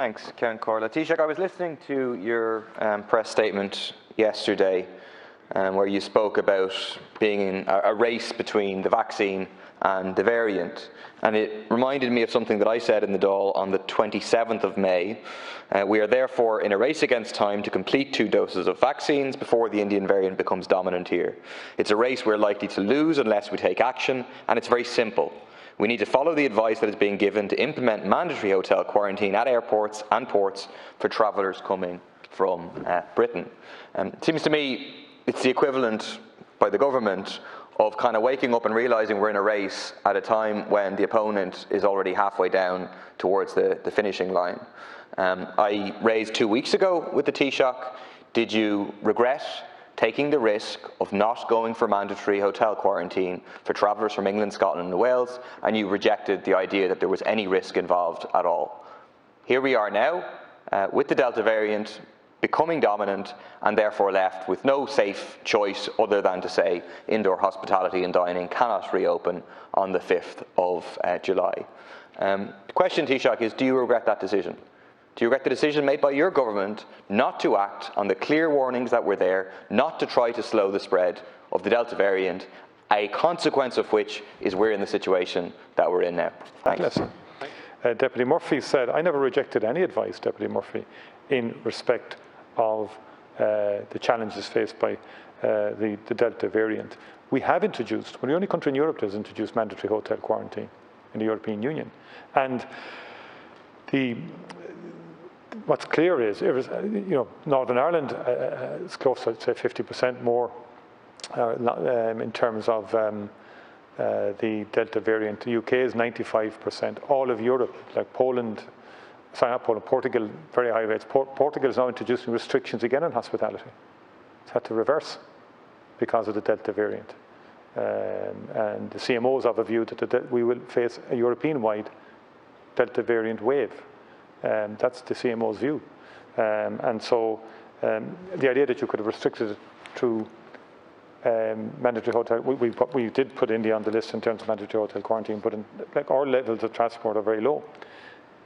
Thanks, Count Corla. Taoiseach, I was listening to your press statement yesterday where you spoke about being in a race between the vaccine and the variant. And it reminded me of something that I said in the Dáil on the 27th of May. We are therefore in a race against time to complete 2 doses of vaccines before the Indian variant becomes dominant here. It's a race we're likely to lose unless we take action, and it's very simple. We need to follow the advice that is being given to implement mandatory hotel quarantine at airports and ports for travellers coming from Britain. It seems to me it's the equivalent by the government of kind of waking up and realising we're in a race at a time when the opponent is already halfway down towards the finishing line. I raised 2 weeks ago with the Taoiseach, did you regret taking the risk of not going for mandatory hotel quarantine for travellers from England, Scotland and Wales, and you rejected the idea that there was any risk involved at all? Here we are now with the Delta variant becoming dominant and therefore left with no safe choice other than to say indoor hospitality and dining cannot reopen on the 5th of July. The question, Taoiseach, is do you regret that decision? Do you regret the decision made by your government not to act on the clear warnings that were there, not to try to slow the spread of the Delta variant, a consequence of which is we're in the situation that we're in now? Thanks. Deputy Murphy said, I never rejected any advice, Deputy Murphy, in respect of the challenges faced by the Delta variant. We have introduced, we're the only country in Europe that has introduced mandatory hotel quarantine in the European Union. And what's clear is, Northern Ireland is close to, say, 50% more in terms of the Delta variant. The UK is 95%. All of Europe, like Poland, sorry, not Poland, Portugal, very high rates. Portugal is now introducing restrictions again on hospitality. It's had to reverse because of the Delta variant. And the CMOs have a view that we will face a European-wide Delta variant wave. That's the CMO's view. And so the idea that you could have restricted it through mandatory hotel, we did put India on the list in terms of mandatory hotel quarantine, but our levels of transport are very low.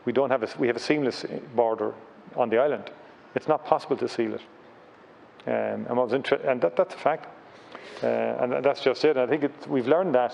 We have a seamless border on the island. It's not possible to seal it. And that's a fact. And that's just it. And I think we've learned that.